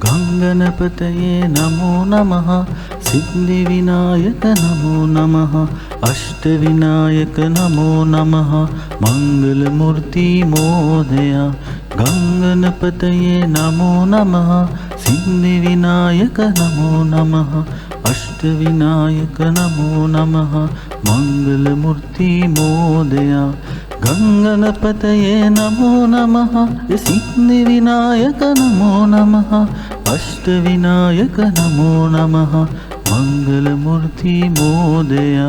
गंगणपतये नमो नमः। सिद्धिविनायक नमो नमः। अष्टविनायक नमो नमः। मंगलमूर्ति मोदया। गंगणपतये नमो नमः। सिद्धिविनायक नमो नमः। अष्टविनायक नमो नमः। मंगलमूर्ति मोदया। गंगणपतये नमो नमः। सिद्धिविनायक नमो नमः। अष्टविनायक नमो नमः। मंगलमूर्ति मोदया।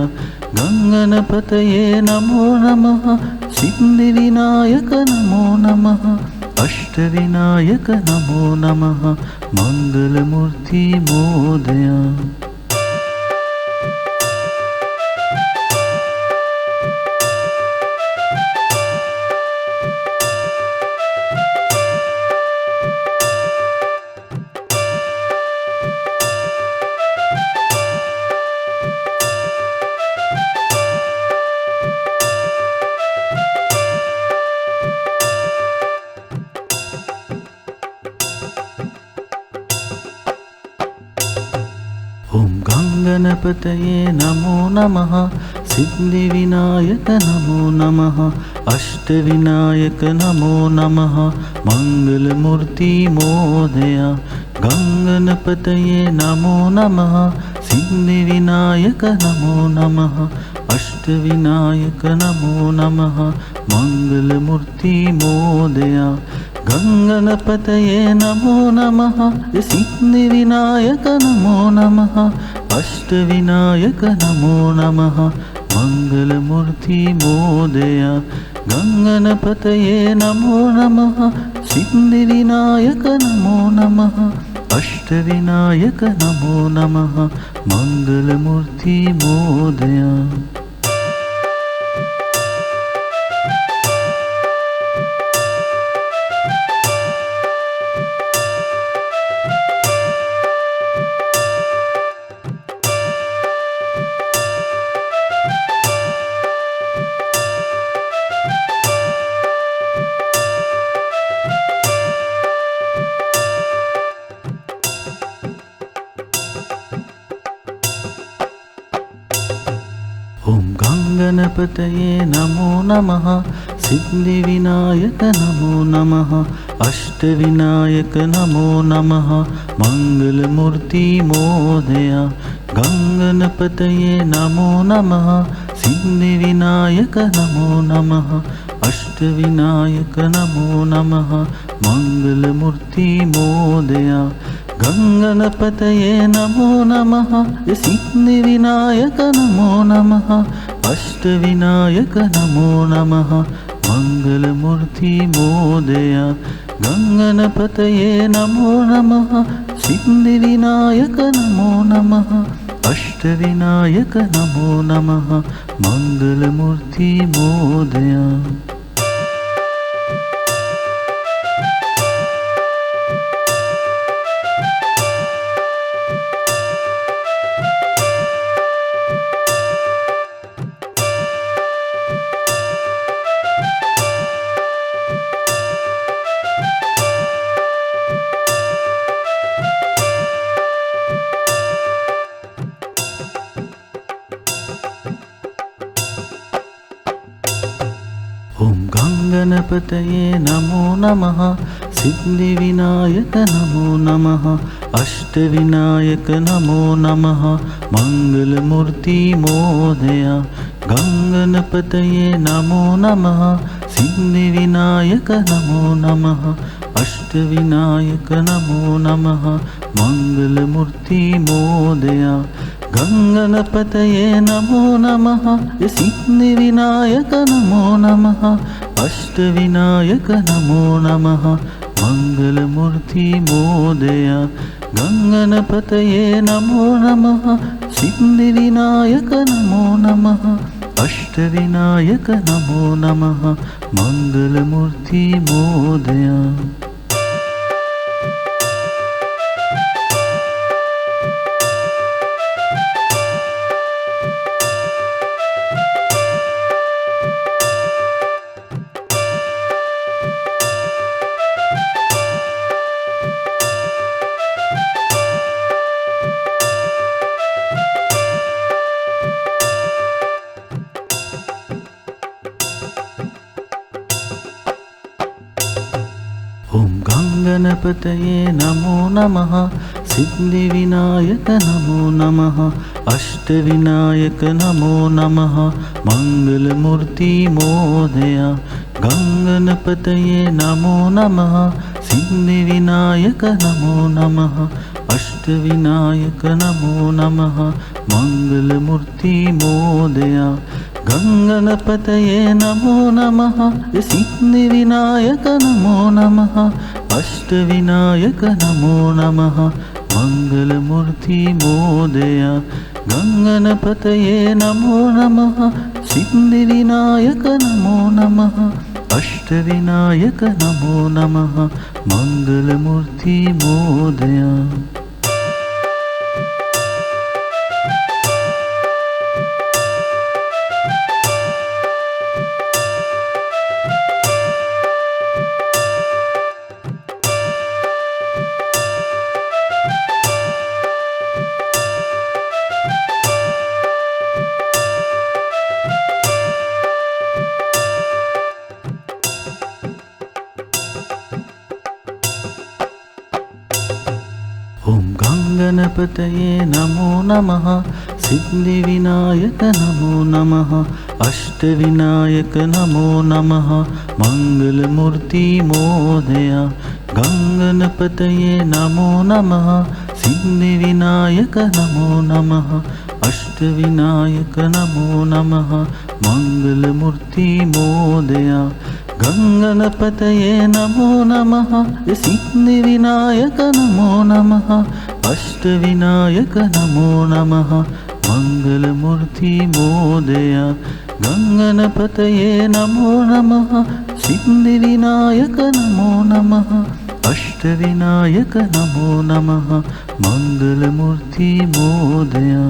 गंगणपतये नमो नमः। सिद्धिविनायक नमो नमः। अष्टविनायक नमो नमः। मंगलमूर्ति मोदया। ओम गंगणपतये नमो नमः। सिद्धिविनायक नमो नमः। अष्टविनायक नमो नमः। मंगलमूर्ति मोदया। गंगणपतये नमो नमः। सिद्धिविनायक नमो नमः। अष्टविनायक नमो नमः। मंगलमूर्ति मोदया। गंगणपतये नमो नमः। सिद्धिविनायक नमो नमः। अष्टविनायक नमो नमः। मंगलमूर्ति मोदया। गंगणपतये नमो नमः। सिद्धिविनायक नमो नमः। अष्टविनायक नमो नमः। मंगलमूर्ति मोदया। ओम गंगणपतये नमो नमः। सिद्धिविनायक नमो नमः। अष्टविनायक नमो नमः। मंगलमूर्ति मोदया। गंगणपतये नमो नमः। सिद्धिविनायक नमो नमः। अष्टविनायक नमो नमः। मंगलमूर्ति मोदया। गंगणपतये नमो नमः। सिद्धिविनायक नमो नमः। अष्टविनायक नमो नमः। मंगलमूर्ति मोदया। गंगणपतये नमो नमः। सिद्धिविनायक नमो नमः। अष्टविनायक नमो नमः। मंगलमूर्ति मोदया। ओम गंगणपतये नमो नमः। सिद्धिविनायक नमो नमः। अष्टविनायक नमो नमः। मंगलमूर्ति मोदया। गंगणपतये नमो नमः। सिद्धिविनायक नमो नमः। अष्टविनायक नमो नमः। मंगलमूर्ति मोदया। गंगणपतये नमो नमः। सिद्धिविनायक नमो नमः। अष्टविनायक नमो नमः। मंगलमूर्ति मोदया। गंगणपतये नमो नमः। सिद्धिविनायक नमो नमः। अष्टविनायक नमो नमः। मंगलमूर्ति मोदया। गङ्गनपतये नमो नमः सिद्धिविनायक नमो नमः अष्टविनायक नमो नमः मङ्गलमूर्ति मोदया गङ्गनपतये नमो नमः सिद्धिविनायक नमो नमः अष्टविनायक नमो नमः मङ्गलमूर्ति मोदया गङ्गनपतये नमो नमः सिद्धिविनायक नमो नमः अष्टविनायक नमो नमः मङ्गलमूर्ति मोदया गङ्गनपतये नमो नमः सिद्धिविनायक नमो नमः अष्टविनायक नमो नमः मङ्गलमूर्ति मोदया ॐ गङ्गनपतये नमो नमः सिद्धिविनायक नमो नमः अष्टविनायक नमो नमः मङ्गलमूर्ति मोदया गङ्गनपतये नमो नमः सिद्धिविनायक नमो नमः अष्टविनायक नमो नमः मङ्गलमूर्ति मोदया गङ्गनपतये नमो नमः सिद्धिविनायक नमो नमः अष्टविनायक नमो नमः मङ्गलमूर्ति मोदया गङ्गनपतये नमो नमः सिद्धिविनायक नमो नमः अष्टविनायक नमो नमः मङ्गलमूर्ति मोदया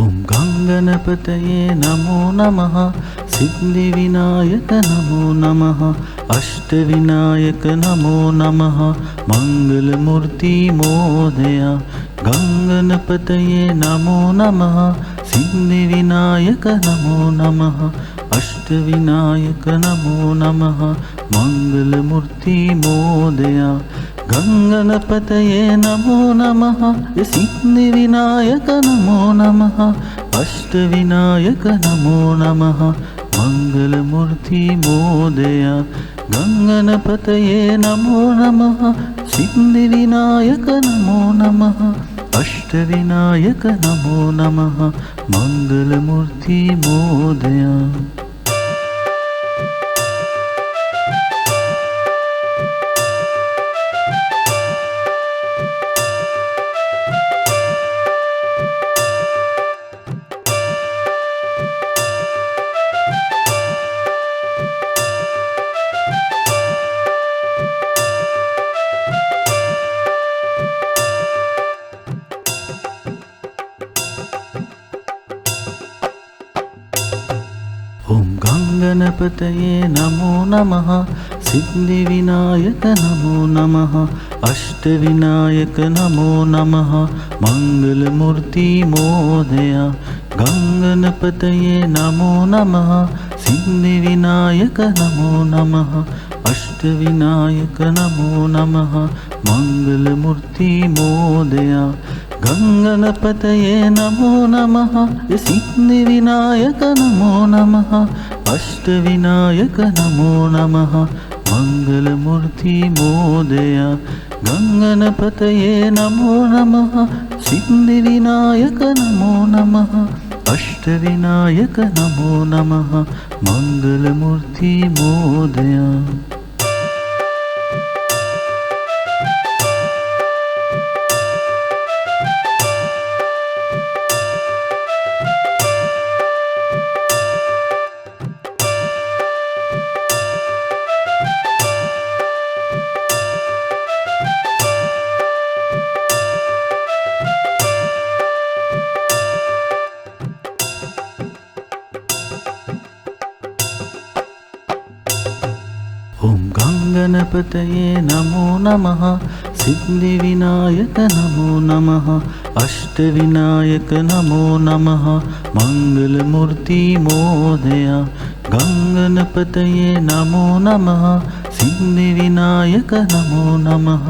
ॐ गङ्गनपतये नमो नमः सिद्धिविनायक नमो नमः अष्टविनायक नमो नमः मङ्गलमूर्ति मोदया गङ्गनपतये नमो नमः सिद्धिविनायक नमो नमः अष्टविनायक नमो नमः मङ्गलमूर्ति मोदया गङ्गनपतये नमो नमः सिद्धिविनायक नमो नमः अष्टविनायक नमो नमः मङ्गलमूर्ति मोदया गङ्गनपतये नमो नमः सिद्धिविनायक नमो नमः अष्टविनायक नमो नमः मङ्गलमूर्ति मोदया ॐ गङ्गनपतये नमो नमः सिद्धिविनायक नमो नमः अष्टविनायक नमो नमः मङ्गलमूर्ति मोदया गङ्गनपतये नमो नमः सिद्धिविनायक नमो नमः अष्टविनायक नमो नमः मङ्गलमूर्ति मोदया गङ्गनपतये नमो नमः सिद्धिविनायक नमो नमः अष्टविनायक नमो नमः मङ्गलमूर्ति मोदया गङ्गनपतये नमो नमः सिद्धिविनायक नमो नमः अष्टविनायक नमो नमः मङ्गलमूर्ति मोदया गणपतये नमो नमः सिद्धिविनायक नमो नमः अष्टविनायक नमो नमः मंगलमूर्ति मोदया गंगणपतये नमो नमः सिद्धिविनायक नमो नमः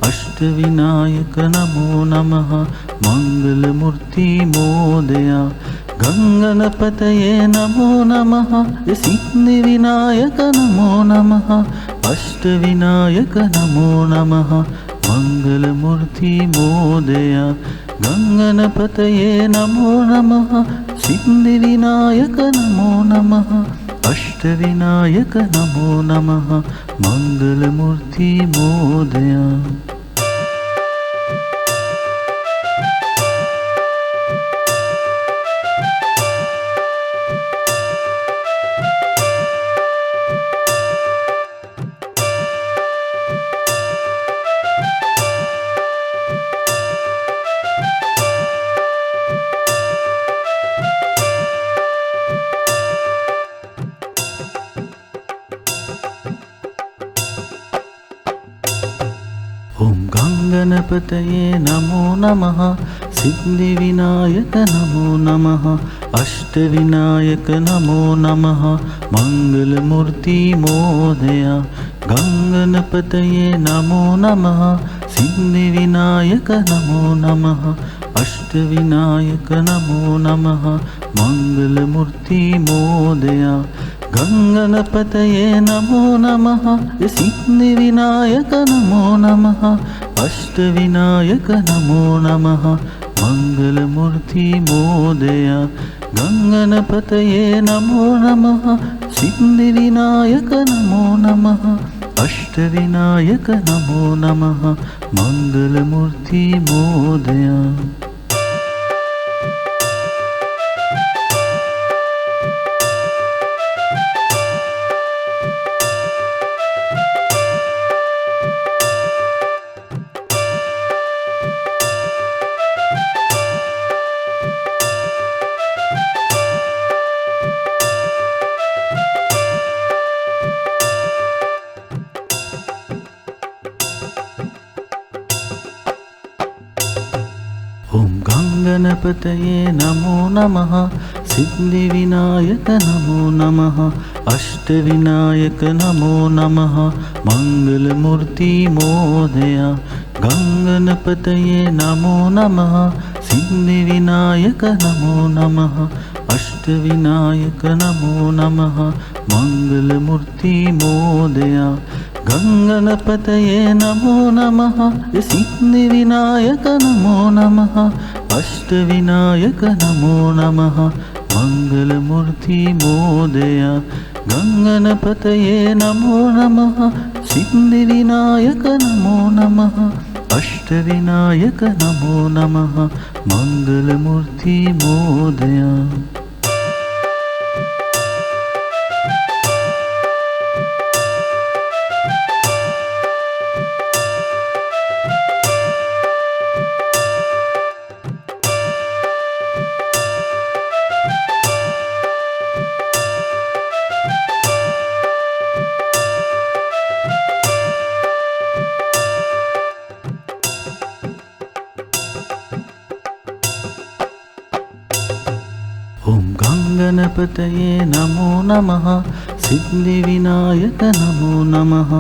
अष्टविनायक नमो नमः मंगलमूर्ति मोदया गंगणपतये नमो नमः सिद्धिविनायक नमो नमः अष्टविनायक नमो नमः मंगलमूर्ति मोदया गंगणपतये नमो नमः सिद्धिविनायक नमो नमः अष्टविनायक नमो नमः मंगलमूर्ति मोदया। ओम गंगणपतये नमो नमः सिद्धिविनायक नमो नमः अष्टविनायक नमो नमः मंगलमूर्ति मोदया गंगणपतये नमो नमः सिद्धिविनायक नमो नमः अष्टविनायक नमो नमः मंगलमूर्ति मोदया गंगणपतये नमो नमः सिद्धिविनायक नमो नमः अष्टविनायक नमो नमः मंगलमूर्ति मोदया गंगणपतये नमो नमः सिद्धिविनायक नमो नमः अष्टविनायक नमो नमः मंगलमूर्ति मोदया। ओम गंगणपतये नमो नमः सिद्धिविनायक नमो नमः अष्टविनायक नमो नमः मंगलमूर्ति मोदया गंगणपतये नमो नमः सिद्धिविनायक नमो नमः अष्टविनायक नमो नमः मंगलमूर्ति मोदया गंगणपतये नमो नमः सिद्धिविनायक नमो नमः अष्टविनायक नमो नमः मंगलमूर्ति मोदया गंगणपतये नमो नमः सिद्धिविनायक नमो नमः अष्टविनायक नमो नमः मंगलमूर्ति मोदया। ओम गंगणपतये नमो नमः सिद्धिविनायक नमो नमः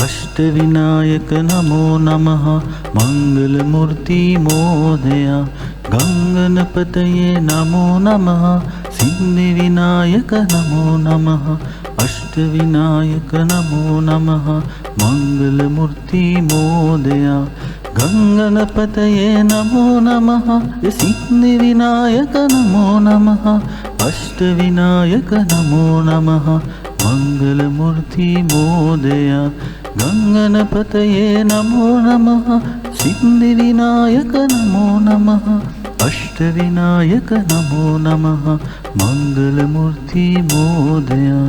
अष्टविनायक नमो नमः मंगलमूर्ति मोदया गंगणपतये नमो नमः सिद्धिविनायक नमो नमः अष्टविनायक नमो नमः मंगलमूर्ति मोदया गंगणपतये नमो नमः सिद्धिविनायक नमो नमः अष्टविनायक नमो नमः मंगलमूर्ति मोदया गंगणपतये नमो नमः सिद्धिविनायक नमो नमः अष्टविनायक नमो नमः मंगलमूर्ति मोदया।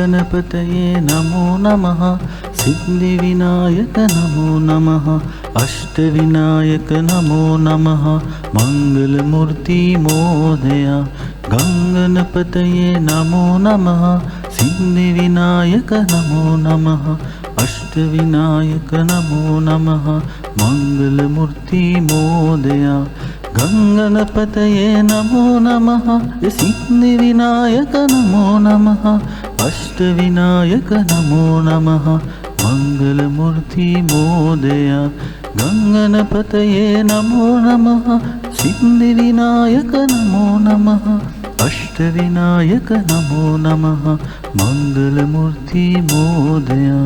गणपतये नमो नमः सिद्धिविनायक नमो नमः अष्टविनायक नमो नमः मंगलमूर्ति मोदया गणपतये नमो नमः सिद्धिविनायक नमो नमः अष्टविनायक नमो नमः मंगलमूर्ति मोदया गणपतये नमो नमः सिद्धिविनायक नमो नमः अष्टविनायक नमो नमः मंगलमूर्ति मोदया गणपतये नमो नमः सिद्धिविनायक नमो नमः अष्टविनायक नमो नमः मंगलमूर्ति मोदया।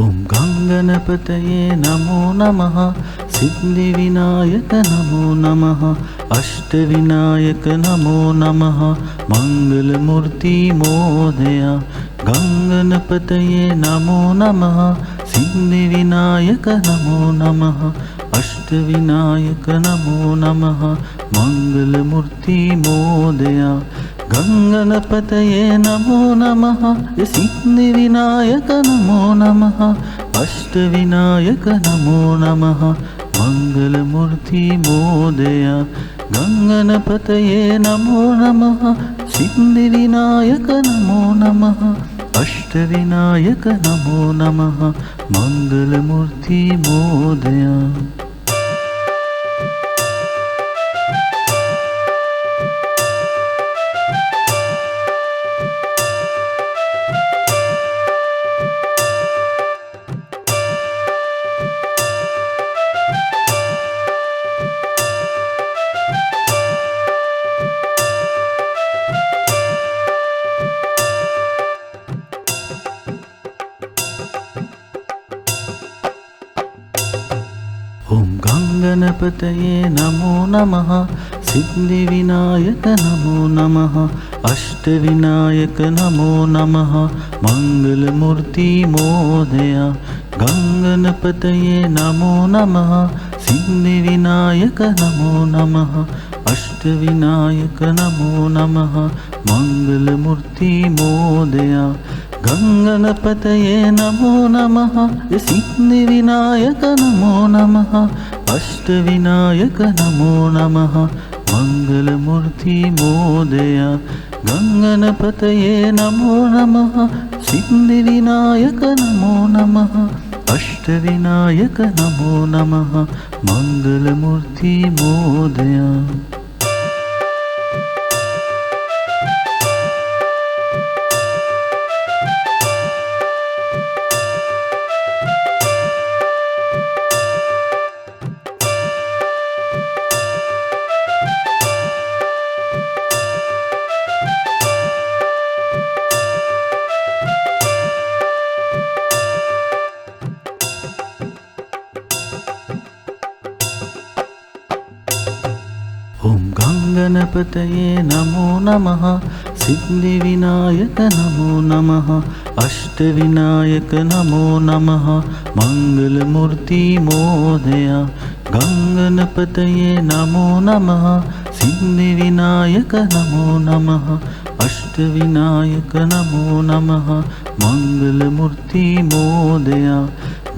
ओम गणपतये नमो नमः सिद्धिविनायक नमो नमः अष्टविनायक नमो नमः मंगलमूर्ति मोदया गणपतये नमो नमः सिद्धिविनायक नमो नमः अष्टविनायक नमो नमः मंगलमूर्ति मोदया गणपतये नमो नमः सिद्धिविनायक नमो नमः अष्टविनायक नमो नमः मंगलमूर्ति मोदया गणपतये नमो नमः सिद्धिविनायक नमो नमः अष्टविनायक नमो नमः मंगलमूर्ति मोदया। ओम गणपतये नमो नमः सिद्धिविनायक नमो नमः अष्टविनायक नमो नमः मंगलमूर्ति मोदया गणपतये नमो नमः सिद्धिविनायक नमो नमः अष्टविनायक नमो नमः मंगलमूर्ति मोदया गणपतये नमो नमः सिद्धिविनायक नमो नमः अष्टविनायक नमो नमः मंगलमूर्ति मोदया गणपतये नमो नमः सिद्धिविनायक नमो नमः अष्टविनायक नमो नमः मंगलमूर्ति मोदया। ओम गणपतये नमो नमः सिद्धिविनायक नमो नमः अष्टविनायक नमो नमः मंगलमूर्ति मोदया गणपतये नमो नमः सिद्धिविनायक नमो नमः अष्टविनायक नमो नमः मंगलमूर्ति मोदया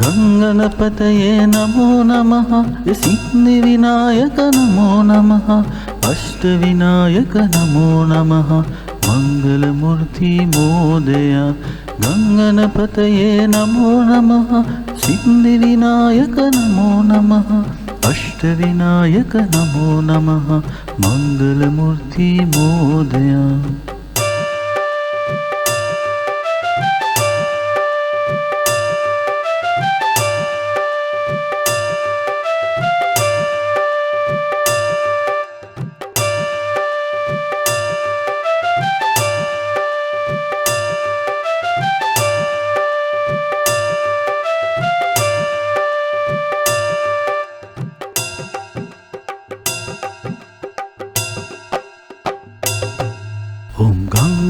गणपतये नमो नमः सिद्धिविनायक नमो नमः अष्टविनायक नमो नमः मंगलमूर्ति मोदया गणपतये नमो नमः सिद्धिविनायक नमो नमः अष्टविनायक नमो नमः मंगलमूर्ति मोदया।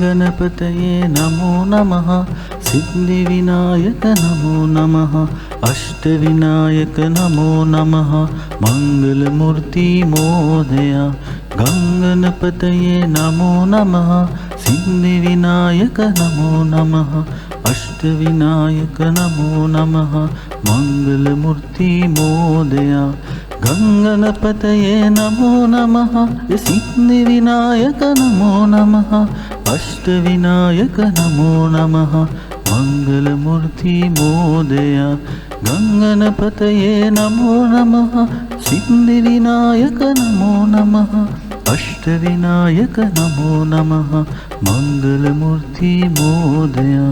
गणपतये नमो नमः सिद्धिविनायक नमो नमः अष्टविनायक नमो नमः मंगलमूर्ति मोदया गणपतये नमो नमः सिद्धिविनायक नमो नमः अष्टविनायक नमो नमः मंगलमूर्ति मोदया गणपतये नमो नमः सिद्धिविनायक नमो नमः अष्टविनायक नमो नमः मंगलमूर्ति मोदया गणपतये नमो नमः सिद्धिविनायक नमो नमः अष्टविनायक नमो नमः मंगलमूर्ति मोदया।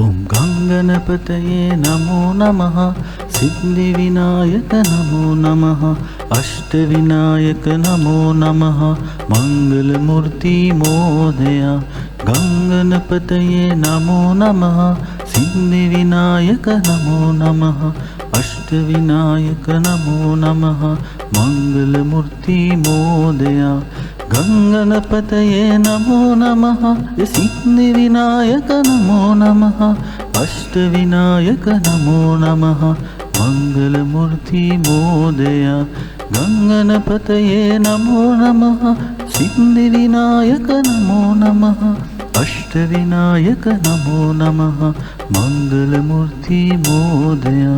ओम गणपतये नमो नमः सिद्धिविनायक नमो नमः अष्टविनायक नमो नमः मंगलमूर्ति मोदया गणपतये नमो नमः सिद्धिविनायक नमो नमः अष्टविनायक नमो नमः मंगलमूर्ति मोदया गणपतये नमो नमः सिद्धिविनायक नमो नमः अष्टविनायक नमो नमः मंगलमूर्ति मोदया गणपतये नमो नमः सिद्धिविनायक नमो नमः अष्टविनायक नमो नमः मंगलमूर्ति मोदया।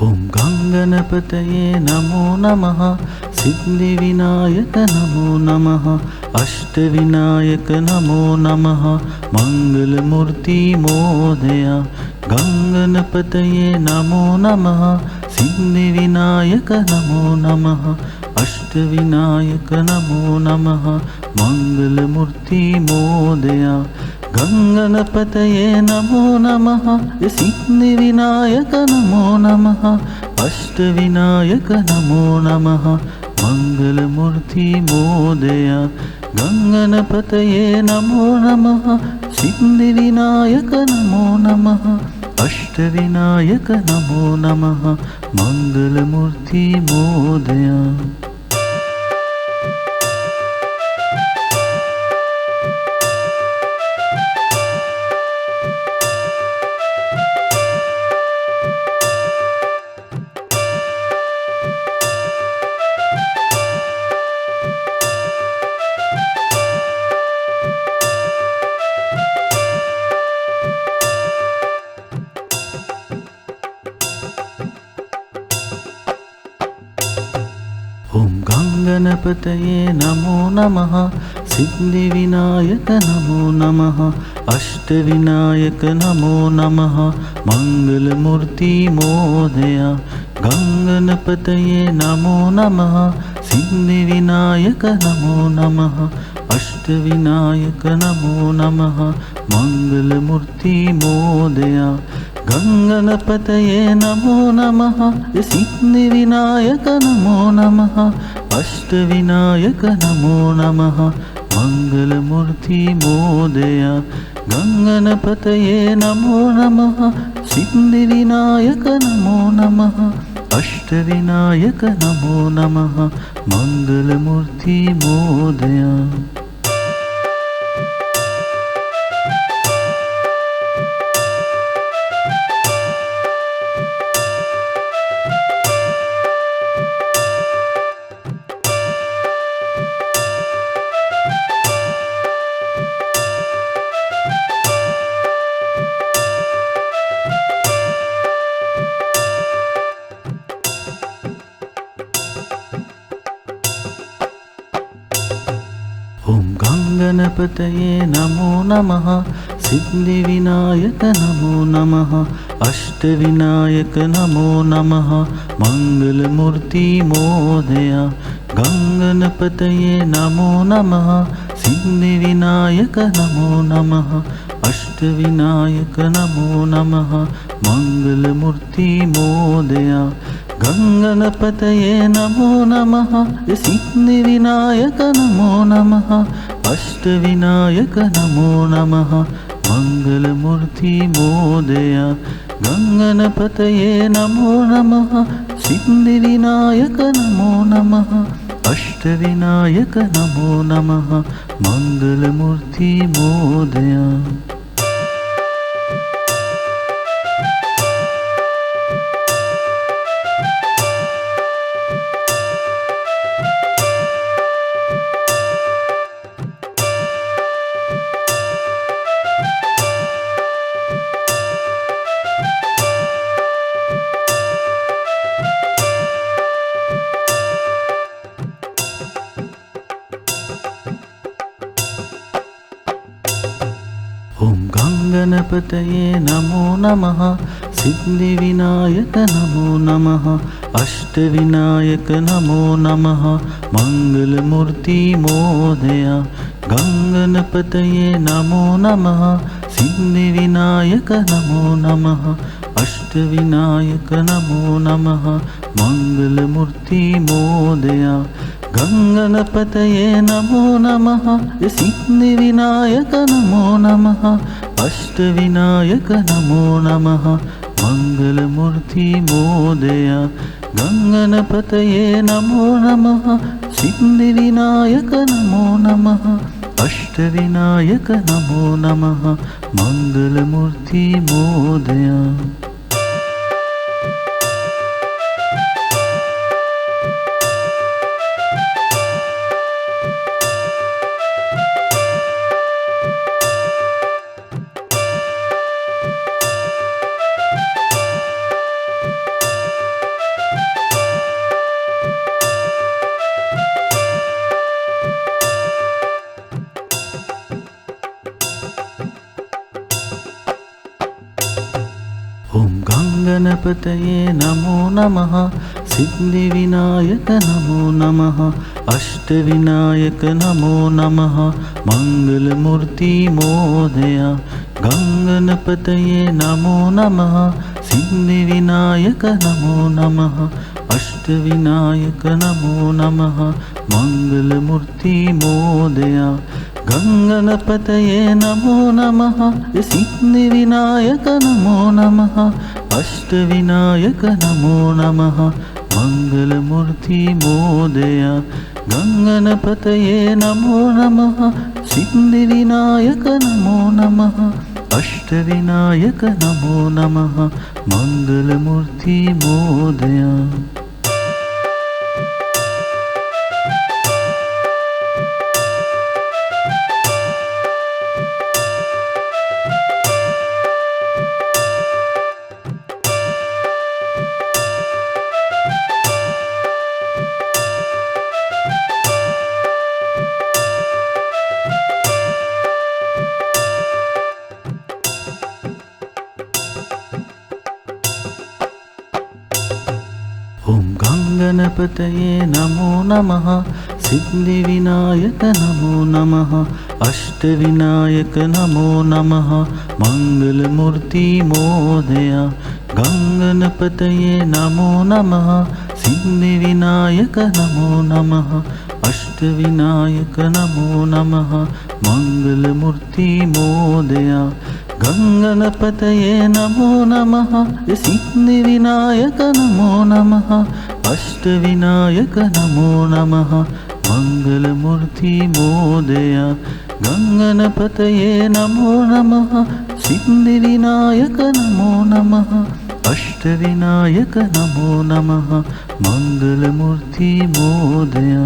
ओम गणपतये नमो नमः सिद्धिविनायक नमो नमः अष्टविनायक नमो नमः मंगलमूर्ति मोदया गणपतये नमो नमः सिद्धिविनायक नमो नमः अष्टविनायक नमो नमः मंगलमूर्ति मोदया गणपतये नमो नमः सिद्धिविनायक नमो नमः अष्टविनायक नमो नमः मंगलमूर्ति मोदया गणपतये नमो नमः सिद्धिविनायक नमो नमः अष्टविनायक नमो नमः मंगलमूर्ति मोदया। ओम गणपतये नमो नमः सिद्धिविनायक नमो नमः अष्टविनायक नमो नमः मंगलमूर्ति मोदया गणपतये नमो नमः सिद्धिविनायक नमो नमः अष्टविनायक नमो नमः मंगलमूर्ति मोदया गणपतये नमो नमः सिद्धिविनायक नमो नमः अष्टविनायक नमो नमः मंगलमूर्ति मोदया गणपतये नमो नमः सिद्धिविनायक नमो नमः अष्टविनायक नमो नमः मंगलमूर्ति मोदया। गणपतये नमो नमः सिद्धिविनायक नमो नमः अष्टविनायक नमो नमः मंगलमूर्ति मोदया गणपतये नमो नमः सिद्धिविनायक नमो नमः अष्टविनायक नमो नमः मंगलमूर्ति मोदया गणपतये नमो नमः सिद्धिविनायक नमो नमः अष्टविनायक नमो नमः मंगलमूर्ति मोदया गणपतये नमो नमः सिद्धिविनायक नमो नमः अष्टविनायक नमो नमः मंगलमूर्ति मोदया। ओम गणपतये नमो नमः सिद्धिविनायक नमो नमः अष्टविनायक नमो नमः मंगलमूर्ति मोदया गणपतये नमो नमः सिद्धिविनायक नमो नमः अष्टविनायक नमो नमः मंगलमूर्ति मोदया गणपतये नमो नमः सिद्धिविनायक नमो नमः अष्टविनायक नमो नमः मंगलमूर्ति मोदया गणपतये नमो नमः सिद्धिविनायक नमो नमः अष्टविनायक नमो नमः मंगलमूर्ति मोदया। ओम गणपतये नमो नमः सिद्धिविनायक नमो नमः अष्टविनायक नमो नमः मंगलमूर्ति मोदया गणपतये नमो नमः सिद्धिविनायक नमो नमः अष्टविनायक नमो नमः मंगलमूर्ति मोदया गणपतये नमो नमः सिद्धिविनायक नमो नमः अष्टविनायक नमो नमः मंगलमूर्ति मोदया गणपतये नमो नमः सिद्धिविनायक नमो नमः अष्टविनायक नमो नमः मंगलमूर्ति मोदया। ओम गणपतये नमो नमः सिद्धिविनायक नमो नमः अष्टविनायक नमो नमः मंगलमूर्ति मोदया गणपतये नमो नमः सिद्धिविनायक नमो नमः अष्टविनायक नमो नमः मंगलमूर्ति मोदया गणपतये नमो नमः सिद्धिविनायक नमो नमः अष्टविनायक नमो नमः मंगलमूर्ति मोदया गणपतये नमो नमः सिद्धिविनायक नमो नमः अष्टविनायक नमो नमः मंगलमूर्ति मोदया।